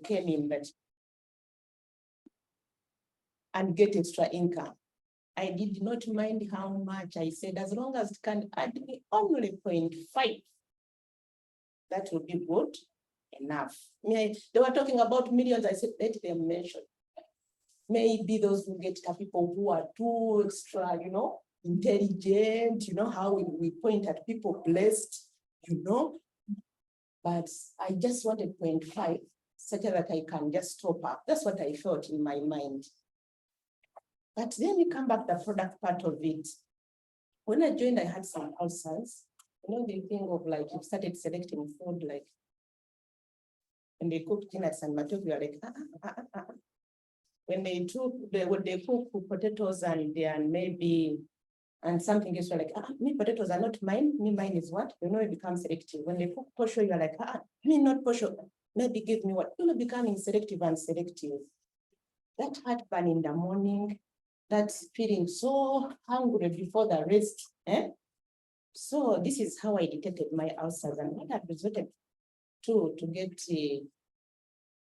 came in that and get extra income. I did not mind how much. I said, as long as it can add me only 0.5, that would be good enough. They were talking about millions. I said, let them mention. Maybe those who get are people who are too extra, intelligent, how we point at people blessed, but I just wanted 0.5, such that I can just top up. That's what I felt in my mind. But then we come back to the product part of it. When I joined, I had some ulcers. The thing of like, you started selecting food, like, when they cook peanuts and matoke, you're like, When they cook potatoes and maybe, and something else, you're like, me potatoes are not mine. Me, mine is what? It becomes selective. When they cook posho, you're like, me not posho. Maybe give me what? Becoming selective and selective. That heartburn in the morning, that's feeling so hungry before the rest. So this is how I detected my ulcers, and what I've resorted to get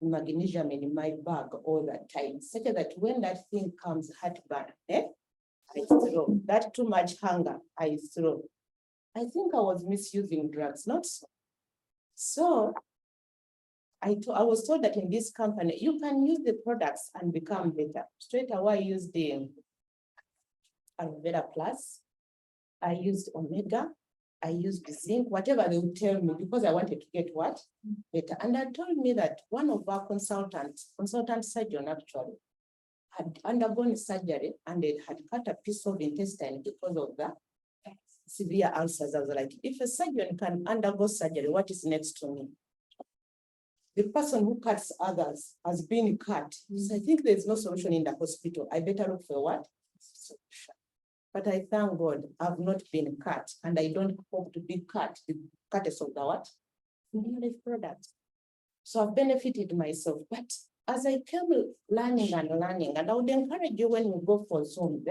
magnesium in my bag all the time, such that when that thing comes, heartburn, I throw. That too much hunger, I throw. I think I was misusing drugs, not so. So I was told that in this company, you can use the products and become better. Straight away, I used the Aloe Vera Plus. I used Omega. I used the zinc, whatever they would tell me, because I wanted to get what? Better. And they told me that one of our consultant surgeon actually, had undergone surgery and they had cut a piece of intestine because of the severe ulcers. I was like, if a surgeon can undergo surgery, what is next to me? The person who cuts others has been cut. So I think there's no solution in the hospital. I better look for what? Solution. But I thank God I've not been cut, and I don't hope to be cut, the cutters of the what? New life products. So I've benefited myself. But as I kept learning, and I would encourage you when you go for Zoom,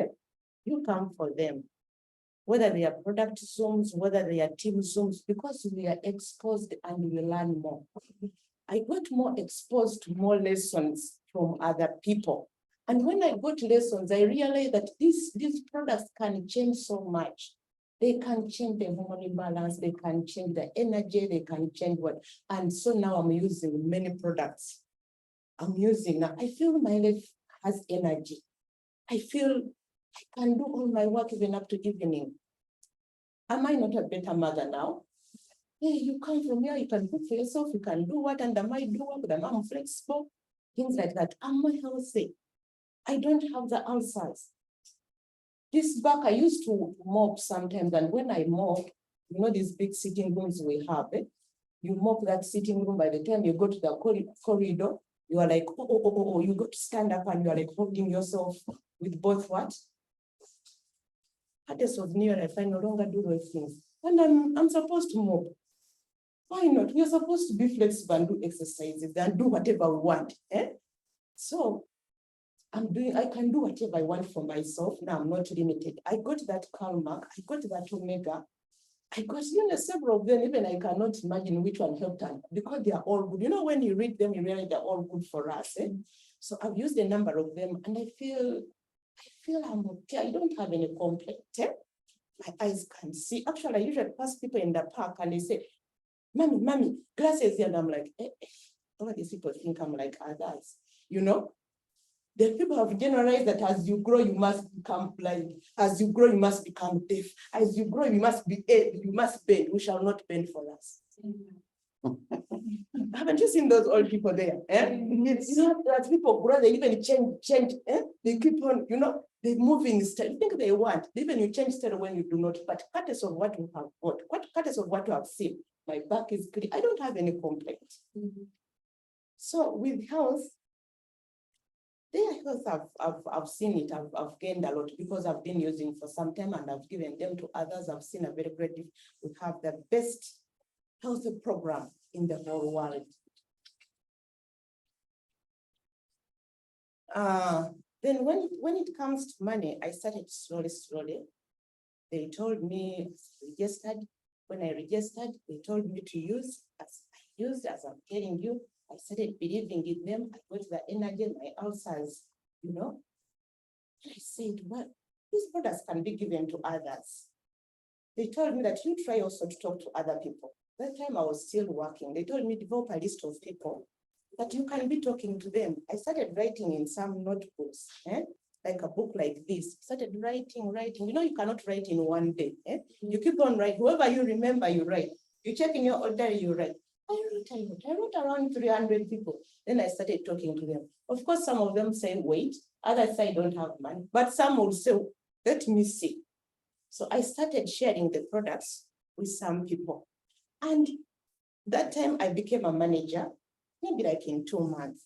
you come for them. Whether they are product Zooms, whether they are team Zooms, because we are exposed and we learn more. I got more exposed to more lessons from other people. And when I got lessons, I realized that these products can change so much. They can change the hormonal balance, they can change the energy, they can change what. And so now I'm using many products. Now, I feel my life has energy. I feel I can do all my work even up to evening. Am I not a better mother now? Hey, you come from here, you can cook for yourself, you can do what, and am I do work, am I flexible? Things like that. Am I healthy? I don't have the ulcers. This back, I used to mop sometimes, and when I mop, these big sitting rooms we have, you mop that sitting room, by the time you go to the corridor, you are like, oh, you got to stand up and you are like holding yourself with both what? Hardest was near, I no longer do those things. And I'm supposed to mop. Why not? We are supposed to be flexible and do exercises and do whatever we want. So I can do whatever I want for myself. Now I'm not limited. I got that Calmark, I got that Omega, I got several of them, even I cannot imagine which one helped them because they are all good. When you read them, you realize they're all good for us. So I've used a number of them and I feel I'm okay. I don't have any complaint. My eyes can see. Actually, I usually pass people in the park and they say, Mommy, glasses here. And I'm like, all these people think I'm like others. The people have generalized that as you grow, you must become blind. As you grow, you must become deaf. As you grow, you must bend. We shall not bend for us. Haven't you seen those old people there? As people grow, they even change. They keep on, they're moving style. You think they want. Even you change style when you do not. But cutters of what you have got, cutters of what you have seen. My back is clear. I don't have any complaint. So with health, their health, I've seen it. I've gained a lot because I've been using for some time and I've given them to others. I've seen a very great. We have the best health program in the whole world. Then when it comes to money, I started slowly. They told me registered. When I registered, they told me to use as I'm telling you. I started believing in them. I got the energy, my ulcers, you know. I said, well, these products can be given to others. They told me that you try also to talk to other people. That time I was still working. They told me develop a list of people that you can be talking to them. I started writing in some notebooks, like a book like this. Started writing. You know, you cannot write in one day. You keep on writing. Whoever you remember, you write. You check in your order, you write. I wrote around 300 people. Then I started talking to them. Of course, some of them say, wait. Others say, I don't have money. But some will say, let me see. So I started sharing the products with some people. And that time I became a manager, maybe like in 2 months.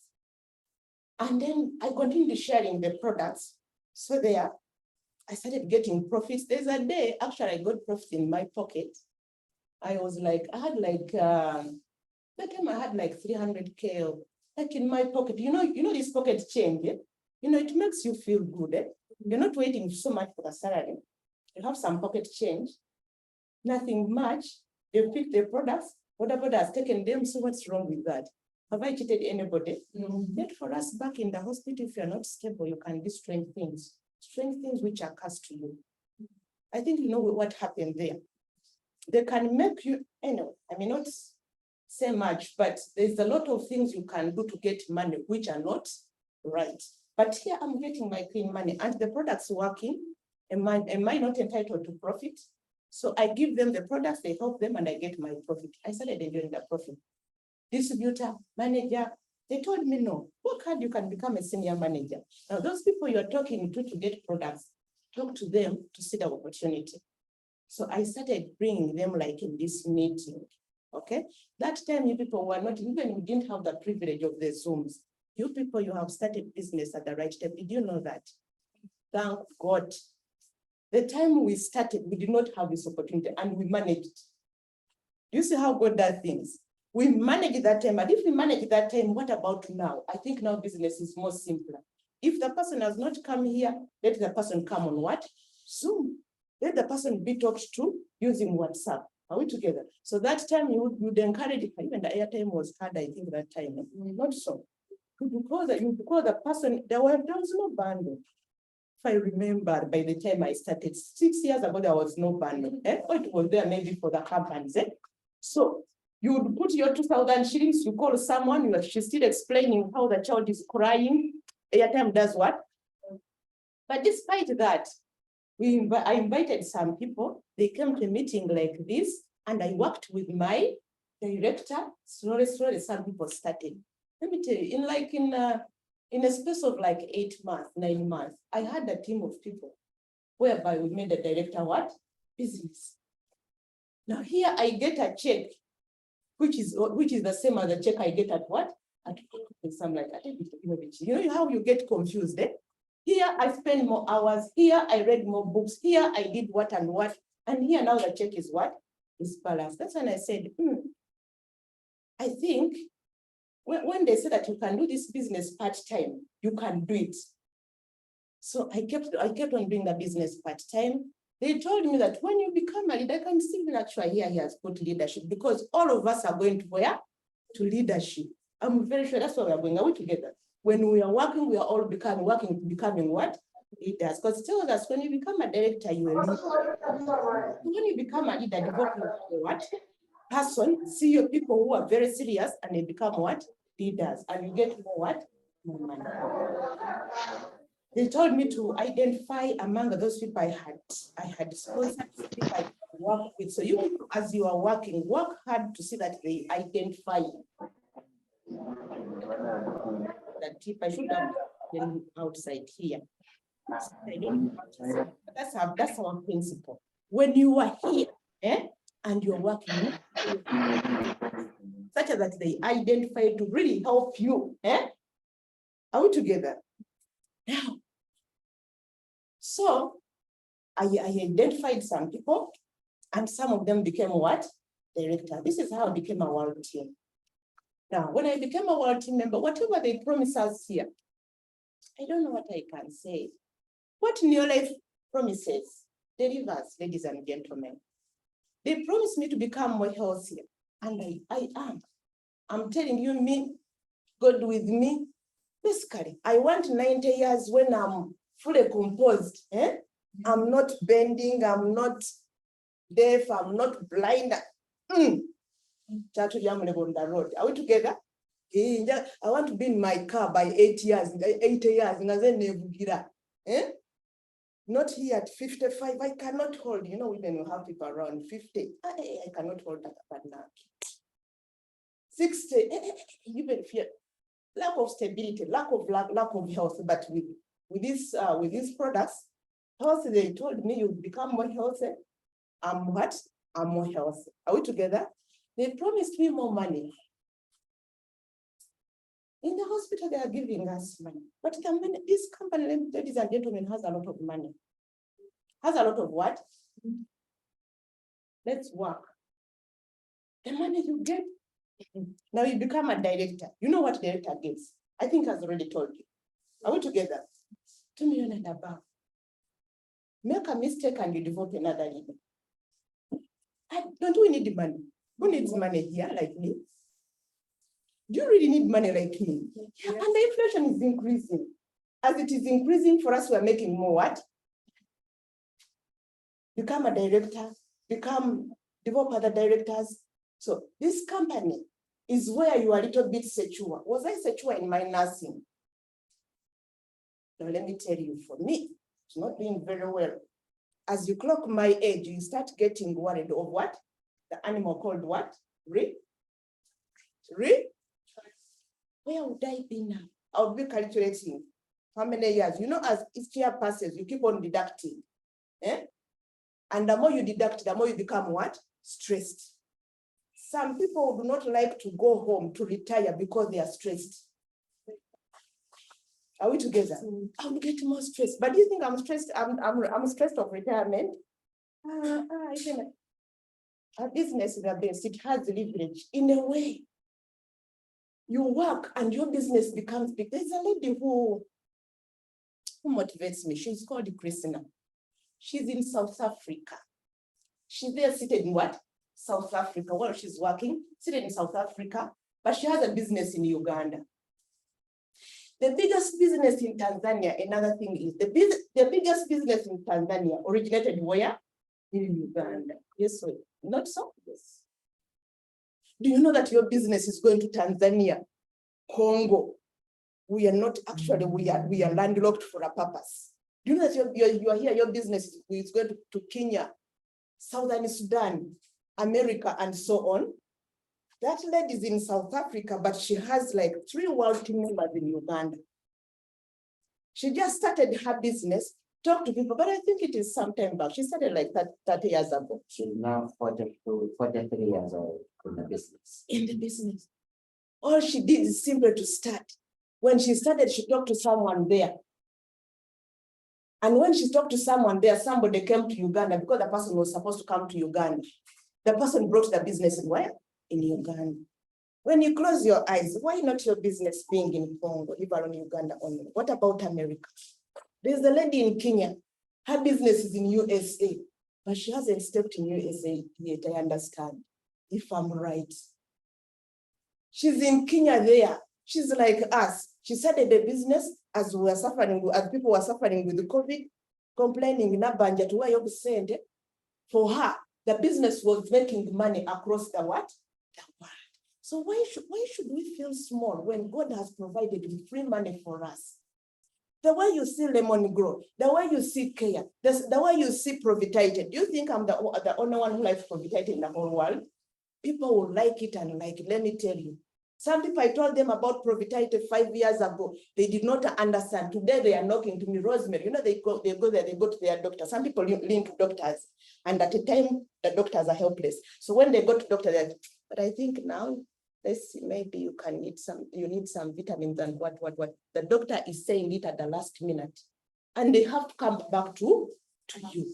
And then I continued sharing the products. So there, I started getting profits. There's a day, actually, I got profits in my pocket. I was like, that time I had like 300K, like in my pocket. You know this pocket change, You know, it makes you feel good, You're not waiting so much for the salary. You have some pocket change, nothing much. They pick the products, whatever has taken them, so what's wrong with that? Have I cheated anybody? Yet for us back in the hospital, if you're not stable, you can do strange things which are cast to you. I think you know what happened there. They can make you, anyway, I may not say much, but there's a lot of things you can do to get money which are not right. But here I'm getting my clean money and the product's working. Am I not entitled to profit? So I give them the products, they help them, and I get my profit. I started enjoying the profit. Distributor, manager, they told me, no, work hard, you can become a senior manager. Now, those people you're talking to get products, talk to them to see the opportunity. So I started bringing them like in this meeting, okay? That time you people were not, even we didn't have the privilege of the Zooms. You people, you have started business at the right time. Did you know that? Thank God. The time we started, we did not have this opportunity and we managed. You see how God does things? We managed that time, but if we manage that time, what about now? I think now business is more simpler. If the person has not come here, let the person come on what? Zoom. Let the person be talked to using WhatsApp. Are we together? So that time you would encourage, even the airtime was hard, I think that time, not so. You call the person, there was no bundle. If I remember, by the time I started 6 years ago, there was no bundle. It was there maybe for the companies. So you would put your 2,000 shillings, you call someone, she's still explaining how the child is crying. Airtime does what? But despite that, I invited some people, they came to a meeting like this, and I worked with my director. Slowly, some people started. Let me tell you, in a space of like 8 months, 9 months, I had a team of people whereby we made the director what? Business. Now here I get a check, which is the same as the check I get at what? At some like, you know how you get confused, Here I spend more hours, here I read more books, here I did what and what, and here now the check is what? Is balanced. That's when I said, I think when they said that you can do this business part-time, you can do it. So I kept on doing the business part-time. They told me that when you become a leader, I can see actually here he has put leadership, because all of us are going to where? To leadership. I'm very sure that's why we are going. Are we together? When we are working, we are all becoming what? Leaders. Because it tells us when you become a director, you are a leader. When you become a leader, develop what? Person, see your people who are very serious and they become what? Leaders. And you get more what? More money. They told me to identify among those people I had sponsored, people I work with. So you, as you are working, work hard to see that they identify you. That tip I should have been outside here. That's our principle. When you are here, and you're working, such that they identify to really help you, Are we together? Now, so I identified some people, and some of them became what? Director. This is how I became a world team. Now, when I became a world team member, whatever they promise us here, I don't know what I can say. What Neolife promises, delivers, ladies and gentlemen. They promised me to become more healthier, and I am. I'm telling you, me, God with me. Basically, I want 90 years when I'm fully composed. I'm not bending, I'm not deaf, I'm not blind. Turyamureba on the road. Are we together? I want to be in my car by 80 years. Not here at 55. I cannot hold, women will have people around 50. I cannot hold that partner. 60, even fear. Lack of stability, lack of health. But with these products, health, they told me you become more healthy. I'm what? I'm more healthy. Are we together? They promised me more money. In the hospital, they are giving us money. But the money, this company, ladies and gentlemen, has a lot of money. Has a lot of what? Let's work. The money you get. Now you become a director. You know what director gets? I think I've already told you. Are we together? 2 million and above. Make a mistake and you devote another leader. Don't we need money? Who needs money here like me? Do you really need money like me? Yeah. And the inflation is increasing. As it is increasing for us, we are making more what? Become a director, develop other directors. So this company is where you are a little bit secure. Was I secure in my nursing? Now let me tell you, for me, it's not doing very well. As you clock my age, you start getting worried of what? The animal called what? Where would I be now? I would be calculating how many years. As each year passes, you keep on deducting. And the more you deduct, the more you become what? Stressed. Some people do not like to go home to retire because they are stressed. Are we together? I'm getting more stressed. But do you think I'm stressed? I'm stressed of retirement. A business is the best. It has leverage in a way. You work and your business becomes big. There's a lady who motivates me. She's called Christina. She's in South Africa. She's there seated in what? South Africa. While she's working, seated in South Africa, but she has a business in Uganda. The biggest business in Tanzania, another thing is, the biggest business in Tanzania originated where? In Uganda. Yes, so not so? Yes. Do you know that your business is going to Tanzania, Congo? We are not actually, we are landlocked for a purpose. Do you know that you are here, your business is going to Kenya, Southern Sudan, America, and so on? That lady is in South Africa, but she has like 3 world team members in Uganda. She just started her business, talk to people, but I think it is some time back. She started like 30 years ago. She's now 43 years old in the business. In the business. All she did is simply to start. When she started, she talked to someone there. And when she talked to someone there, somebody came to Uganda because the person was supposed to come to Uganda. The person brought the business in where? In Uganda. When you close your eyes, why not your business being in Congo, even in Uganda only? What about America? There's a lady in Kenya. Her business is in USA, but she hasn't stepped in USA yet, I understand, if I'm right. She's in Kenya there. She's like us. She started a business as we were suffering, as people were suffering with the COVID, complaining, for her, the business was making money across the what? The world. So why should we feel small when God has provided free money for us? The way you see lemon grow, the way you see care, the way you see Provitated. Do you think I'm the only one who likes Provitated in the whole world? People will like it and like it. Let me tell you. Some people, I told them about Provitated 5 years ago. They did not understand. Today they are knocking to me, Rosemary. They go there, they go to their doctor. Some people lean to doctors, and at the time the doctors are helpless. So when they go to doctor, they're, but I think now, let's see, maybe you need some vitamins and what. The doctor is saying it at the last minute, and they have to come back to you.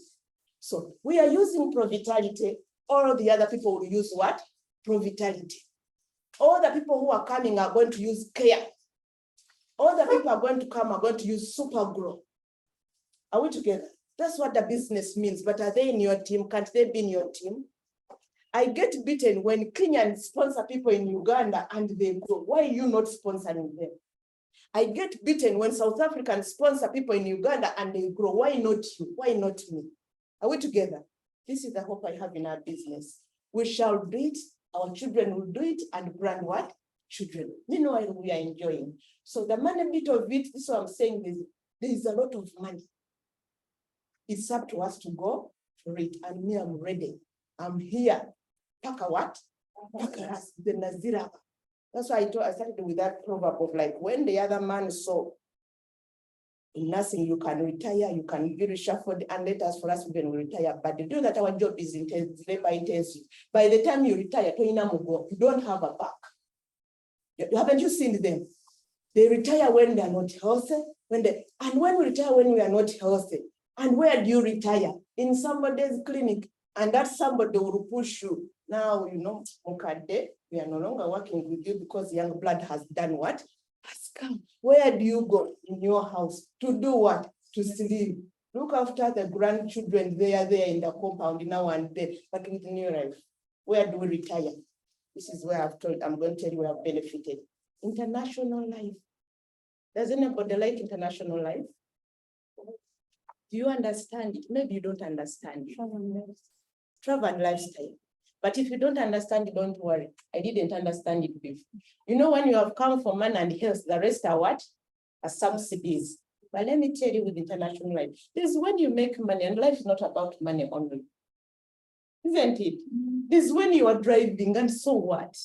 So we are using Provitated. All the other people will use what? Provitated. All the people who are coming are going to use Care. All the people are going to come are going to use Super Grow. Are we together? That's what the business means. But are they in your team? Can't they be in your team? I get beaten when Kenyans sponsor people in Uganda and they grow. Why are you not sponsoring them? I get beaten when South Africans sponsor people in Uganda and they grow. Why not you? Why not me? Are we together? This is the hope I have in our business. We shall do it, our children will do it, and brand what? Children. Meanwhile, we are enjoying. So the money bit of it, this is what I'm saying, there is a lot of money. It's up to us to go for it. And me, I'm ready. I'm here. Paka what? Paka us, the Nazira. That's why I started with that proverb of like, when the other man saw in nursing, you can retire, you can be reshuffled, and let us for us, we can retire. But the do that our job is intense, labor intensive. By the time you retire, you don't have a back. Haven't you seen them? They retire when they are not healthy. And when we retire when we are not healthy. And where do you retire? In somebody's clinic. And that somebody will push you. Now, okay, we are no longer working with you because young blood has done what? Has come. Where do you go in your house? To do what? To sleep. Look after the grandchildren. They are there in the compound now and then. But with new life, where do we retire? This is where I'm going to tell you where I've benefited. International life. Does anybody like international life? Do you understand it? Maybe you don't understand it. Travel and lifestyle. But if you don't understand it, don't worry. I didn't understand it before. You know, when you have come for money and health, the rest are what? Are subsidies. But let me tell you with international life, this is when you make money, and life is not about money only. Isn't it? This is when you are driving, and so what?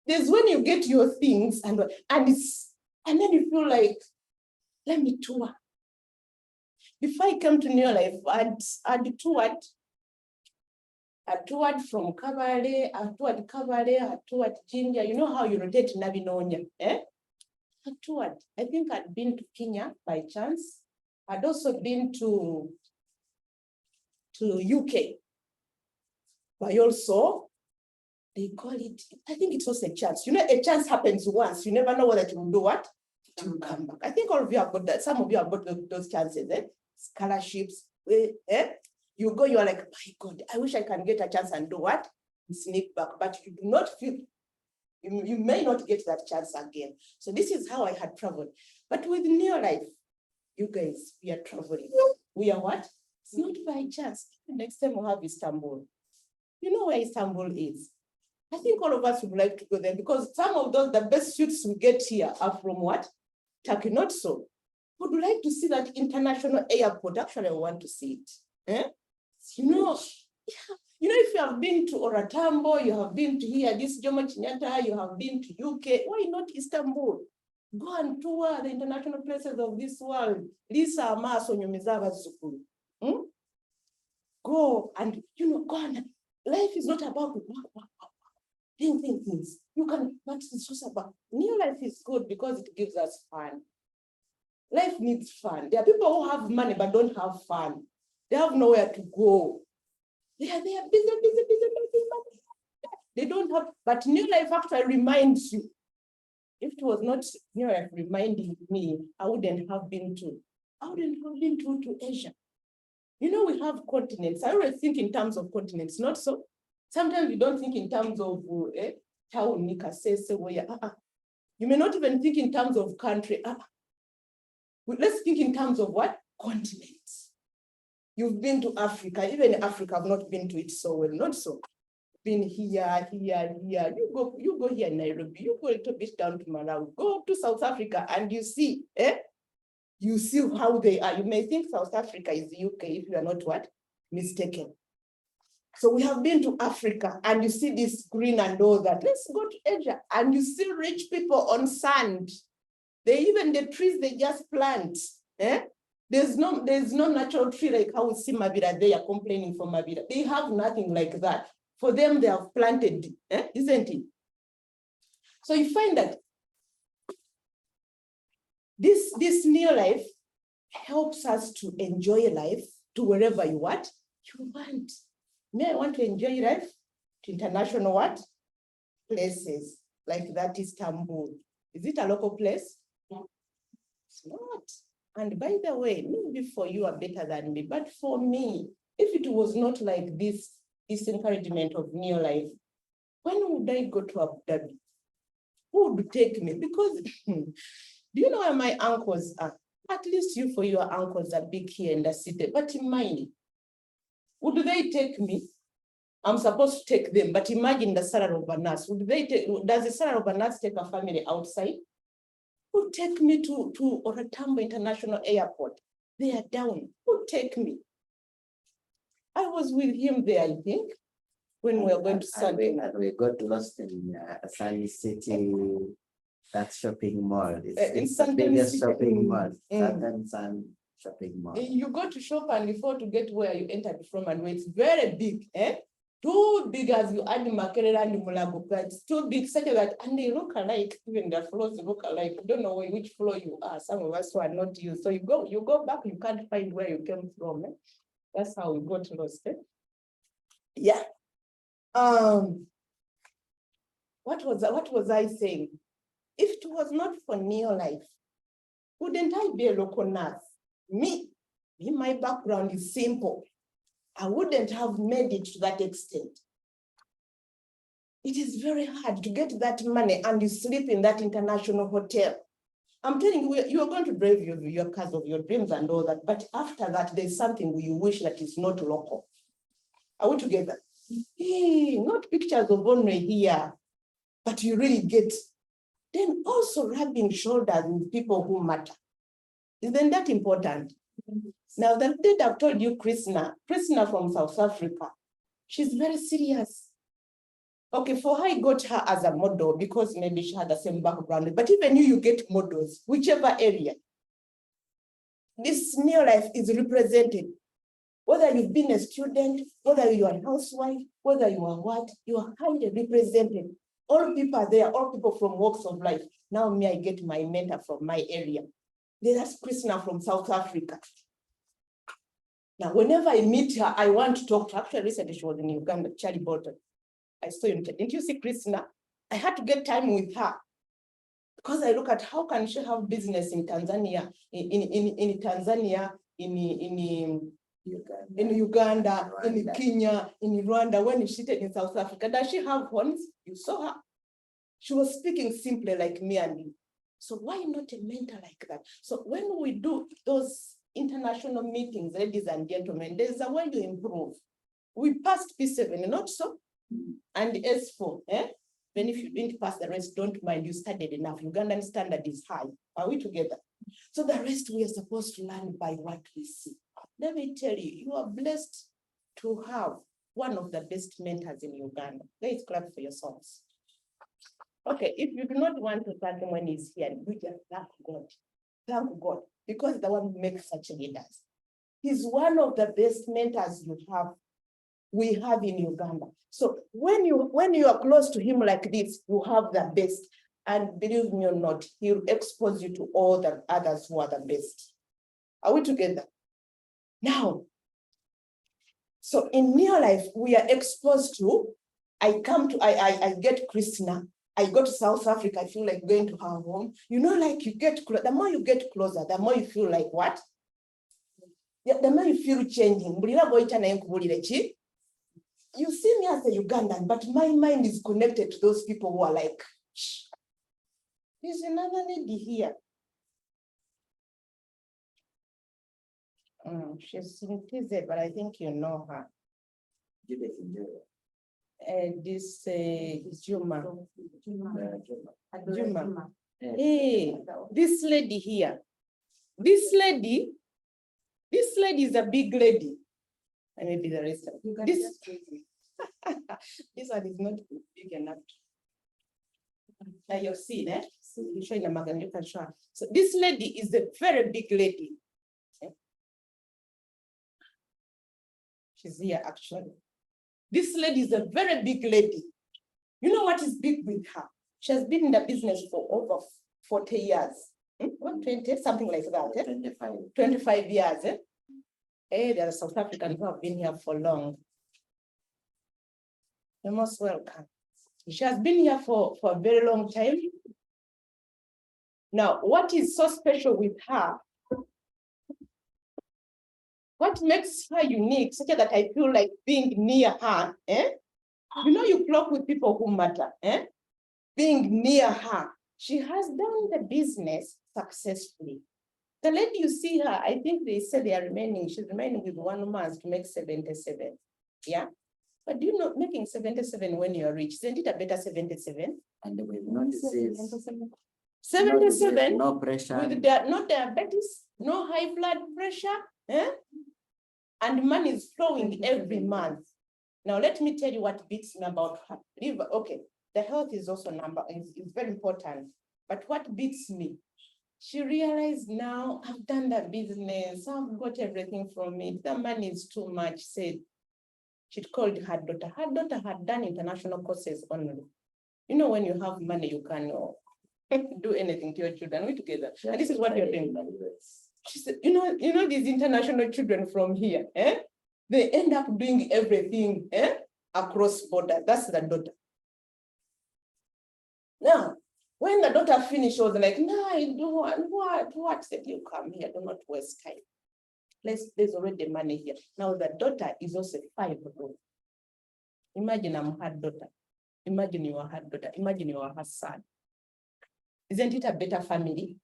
This is when you get your things, and then you feel like, let me tour. Before I came to New Life, I'd toured from Kabale, I toured Ginger. You know how you rotate Nabinonia, eh? I toured. I think I'd been to Kenya by chance. I'd also been to UK. But also, they call it, I think it was a chance. You know, a chance happens once. You never know whether you will do what? To come back. I think all of you have got that. Some of you have got those chances, eh? Scholarships, eh? You go, you're like, my God, I wish I can get a chance and do what? Sneak back, but you do not feel, you may not get that chance again. So this is how I had traveled. But with New Life, you guys, we are traveling. We are what? It's not by chance. Next time we'll have Istanbul. You know where Istanbul is? I think all of us would like to go there because some of those, the best suits we get here are from what? Turkey, not so. Would like to see that international airport. Actually, I want to see it. Eh? You know, yeah. You know, if you have been to Oratambo, you have been to here, this Jomo Kenyatta, you have been to UK, why not Istanbul? Go and tour the international places of this world. Lisa Amaso Nyomizava Zukuru. Go and, go and, life is not about things. You can, but it's just about, New Life is good because it gives us fun. Life needs fun. There are people who have money but don't have fun. They have nowhere to go. They are busy. They don't have, but New Life actually reminds you. If it was not New Life reminding me, I wouldn't have been to Asia. You know, we have continents. I always think in terms of continents, not so. Sometimes you don't think in terms of you may not even think in terms of country. Let's think in terms of what? Continents. You've been to Africa. Even Africa, I've not been to it so well. Not so. Been here. You go here in Nairobi. You go a little bit down to Malawi. Go to South Africa and you see, You see how they are. You may think South Africa is the UK if you are not what? Mistaken. So we have been to Africa and you see this green and all that. Let's go to Asia and you see rich people on sand. Even the trees they just plant. There's no natural tree like how we see Mabira. They are complaining for Mabira. They have nothing like that. For them, they have planted, isn't it? So you find that this New Life helps us to enjoy life to wherever you want. I want to enjoy life to international what? Places like that Istanbul. Is it a local place? No. It's not. And by the way, maybe for you are better than me, but for me, if it was not like this, this encouragement of new life, when would I go to Abu Dhabi? Who would take me? Because do you know where my uncles are? At least you for your uncles are big here in the city, but in mine, would they take me? I'm supposed to take them, but imagine the salary of a nurse. Would they take, does the salary of a nurse take a family outside? Who take me to Oratambo International Airport? They are down. Who take me? I was with him there, I think, when we were going to Sunday. We got lost in Sunny City, that shopping mall. It's the biggest shopping mall, Southern Sun shopping mall. You go to shop and before to get where you entered from, and it's very big, eh? Too big as you add Makerere and Mulago, it's too big, such that, and they look alike, even the floors look alike. You don't know which floor you are. Some of us who are not you. So you go back, you can't find where you came from. Eh? That's how we got lost. Eh? Yeah. What was I saying? If it was not for neo-life, wouldn't I be a local nurse? Me, my background is simple. I wouldn't have made it to that extent. It is very hard to get that money and you sleep in that international hotel. I'm telling you, you are going to drive your cars of your dreams and all that, but after that, there's something you wish that is not local. Are we together? Hey, not pictures of honor here, but you really get. Then also rubbing shoulders with people who matter. Isn't that important? Now, the date I've told you, Krishna from South Africa, she's very serious. Okay, for her, I got her as a model because maybe she had the same background, but even you get models, whichever area. This new life is represented. Whether you've been a student, whether you are a housewife, whether you are what, you are highly represented. All people are there, all people from walks of life. Now me, I get my mentor from my area. There's Krishna from South Africa. Now, whenever I meet her, I want to talk to her. Actually, recently she was in Uganda, Charlie Bolton. I saw you. Didn't you see Krishna? I had to get time with her because I look at how can she have business in Tanzania, in Tanzania, in Uganda, Rwanda. In Kenya, in Rwanda, when she stayed in South Africa. Does she have horns? You saw her. She was speaking simply like me and you. So why not a mentor like that? So when we do those international meetings, ladies and gentlemen, there's a way to improve. We passed P7, not so? And S4, eh? Then if you didn't pass the rest, don't mind, you studied enough. Ugandan standard is high. Are we together? So the rest we are supposed to learn by what we see. Let me tell you, you are blessed to have one of the best mentors in Uganda. Let's clap for yourselves. Okay, if you do not want to thank him when he's here, we just thank God. Thank God, because the one who makes such leaders. He's one of the best mentors we have in Uganda. So when you are close to him like this, you have the best. And believe me or not, he'll expose you to all the others who are the best. Are we together? Now, so in near life, we are exposed to, I get Krishna, I go to South Africa, I feel like going to her home. You know, like you get closer, the more you get closer, the more you feel like what? The more you feel changing. You see me as a Ugandan, but my mind is connected to those people who are like, shh. There's another lady here. She's in TZ, but I think you know her. This Juma. Hey, this lady here. This lady is a big lady. And maybe the rest of this. This one is not big enough. Now you've seen it. You show in the magazine, you can show her. So this lady is a very big lady. She's here actually. This lady is a very big lady. You know what is big with her? She has been in the business for over 40 years. 20, something like that. 25 years. There are South Africans who have been here for long. You're most welcome. She has been here for a very long time. Now, what is so special with her? What makes her unique, such that I feel like being near her, You know, you clock with people who matter, Being near her. She has done the business successfully. The lady you see her, I think they said she's remaining with 1 month to make 77. Yeah. But do you know, making 77 when you're rich, isn't it a better 77? And with no disease. 77 no pressure. With no diabetes, no high blood pressure, and money is flowing every month. Now, let me tell you what beats me about her. Okay, the health is also is very important. But what beats me, she realized now, I've done the business, I've got everything from it, the money is too much, said. She'd called her daughter. Her daughter had done international courses only. You know, when you have money, you can do anything to your children. We together. And this is what you're doing. She said, you know, these international children from here, they end up doing everything across border. That's the daughter. Now, when the daughter finished, she was like, no, I don't want what said you come here, do not waste time. There's already money here. Now the daughter is also 5 years old. Imagine I'm her daughter. Imagine you are her daughter. Imagine you are her son. Isn't it a better family?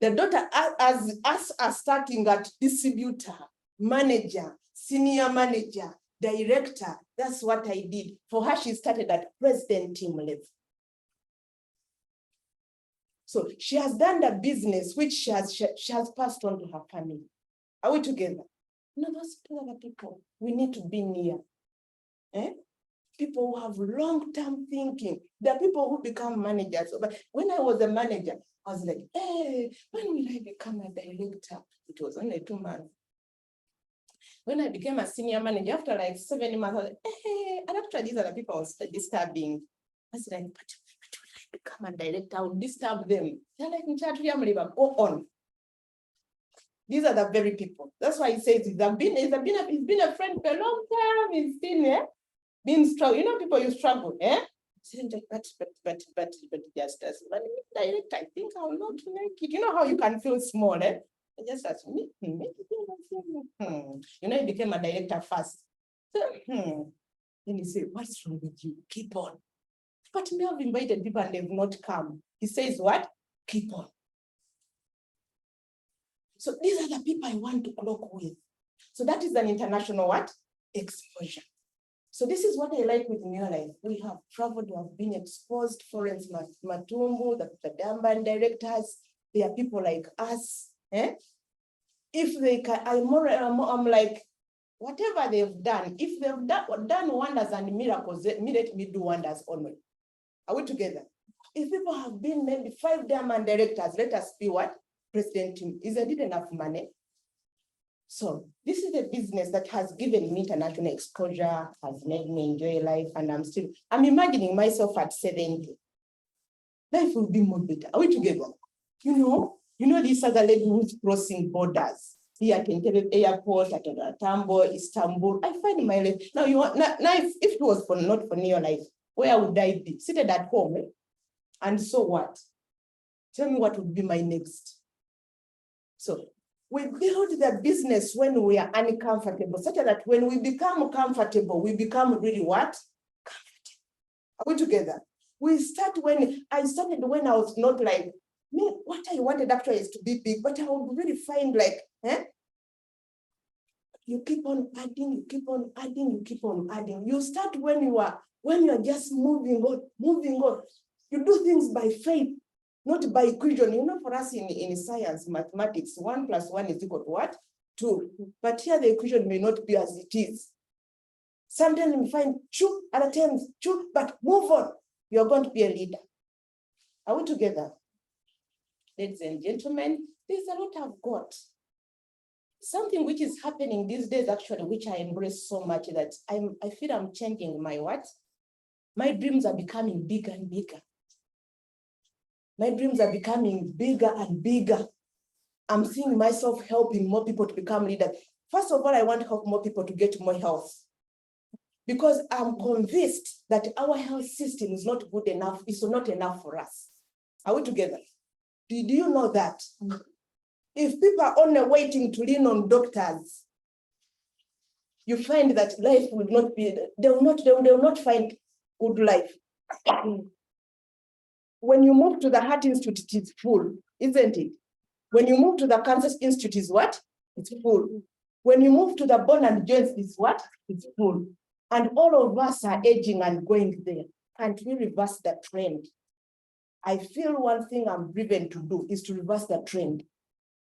The daughter, as us are starting at distributor, manager, senior manager, director. That's what I did. For her, she started at president team level. So she has done the business which she has passed on to her family. Are we together? No, those other people we need to be near. People who have long-term thinking. There are people who become managers. But when I was a manager, I was like, hey, when will I become a director? It was only 2 months. When I became a senior manager, after like 7 months, I was like, hey, and actually these are the people I was disturbing. I was like, but when I become a director, I will disturb them. They're like, Turyamureba, go on. These are the very people. That's why he says he's been a friend for a long time. He's been strong. You know, people you struggle, but just as direct, I think I will not make it. You know how you can feel small, Just as me, You know, he became a director first. So, then he said, what's wrong with you? Keep on. But me have invited people and they've not come. He says what? Keep on. So these are the people I want to clock with. So that is an international what? Exposure. So this is what I like with New Life. We have traveled, we have been exposed. Florence Matumbu, the Damban directors, they are people like us. If they can, I'm like, whatever they've done, if they've done wonders and miracles, let me do wonders only. Are we together? If people have been maybe 5 diamond directors, let us be what? President team. Isn't it enough money? So this is a business that has given me international exposure, has made me enjoy life, and I'm imagining myself at 70. Life will be more better. Are we together? You know this other lady who's crossing borders here at Entebbe Airport, at Tambo, Istanbul. I find my life. Now if it was not for Neo Life, where would I be? Seated at home. And so what? Tell me what would be my next. So we build the business when we are uncomfortable, such that when we become comfortable, we become really what? Comfortable. Are we together? I started when I was not like, what I wanted actually is to be big, but I would really find like, you keep on adding, you keep on adding, you keep on adding. You start when you're just moving on. You do things by faith, not by equation. You know, for us in science, mathematics, 1 + 1 is equal to what? 2. But here the equation may not be as it is. Sometimes we find 2, other times 2, but move on. You're going to be a leader. Are we together? Ladies and gentlemen, there's a lot I've got. Something which is happening these days, actually, which I embrace so much, that I feel I'm changing my what? My dreams are becoming bigger and bigger. My dreams are becoming bigger and bigger. I'm seeing myself helping more people to become leaders. First of all, I want to help more people to get more health. Because I'm convinced that our health system is not good enough. It's not enough for us. Are we together? Do you know that? If people are only waiting to lean on doctors, you find that life will not be, they will not find good life. When you move to the Heart Institute, it is full, isn't it? When you move to the Cancer Institute, is what? It's full. When you move to the Bone and Joints, it's what? It's full. And all of us are aging and going there. Can't we reverse the trend? I feel one thing I'm driven to do is to reverse the trend.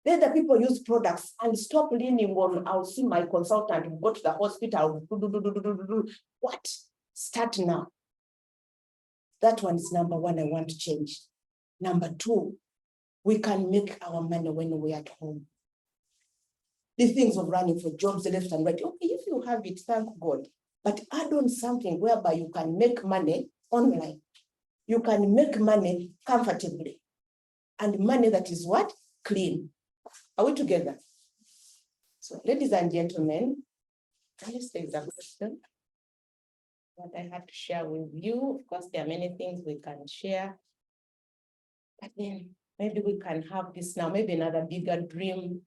Let the people use products and stop leaning on, I'll see my consultant, go to the hospital. What? Start now. That one is number one, I want to change. Number two, we can make our money when we're at home. The things of running for jobs left and right. Okay, if you have it, thank God. But add on something whereby you can make money online. You can make money comfortably. And money that is what? Clean. Are we together? So, ladies and gentlemen, let's take that question. What I had to share with you. Of course, there are many things we can share. But then maybe we can have this now, maybe another bigger dream.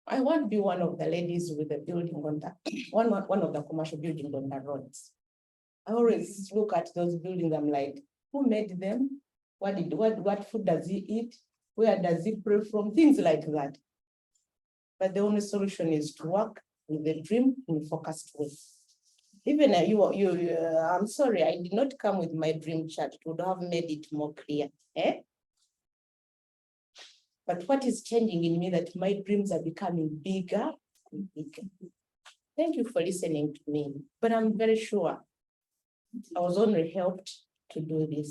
I want to be one of the ladies with the building on the one of the commercial buildings on the roads. I always look at those buildings. I'm like, who made them? What food does he eat? Where does he pray from? Things like that. But the only solution is to work with the dream in a focused way. Even I'm sorry, I did not come with my dream chart. It would have made it more clear. But what is changing in me that my dreams are becoming bigger and bigger. Thank you for listening to me. But I'm very sure I was only helped to do this.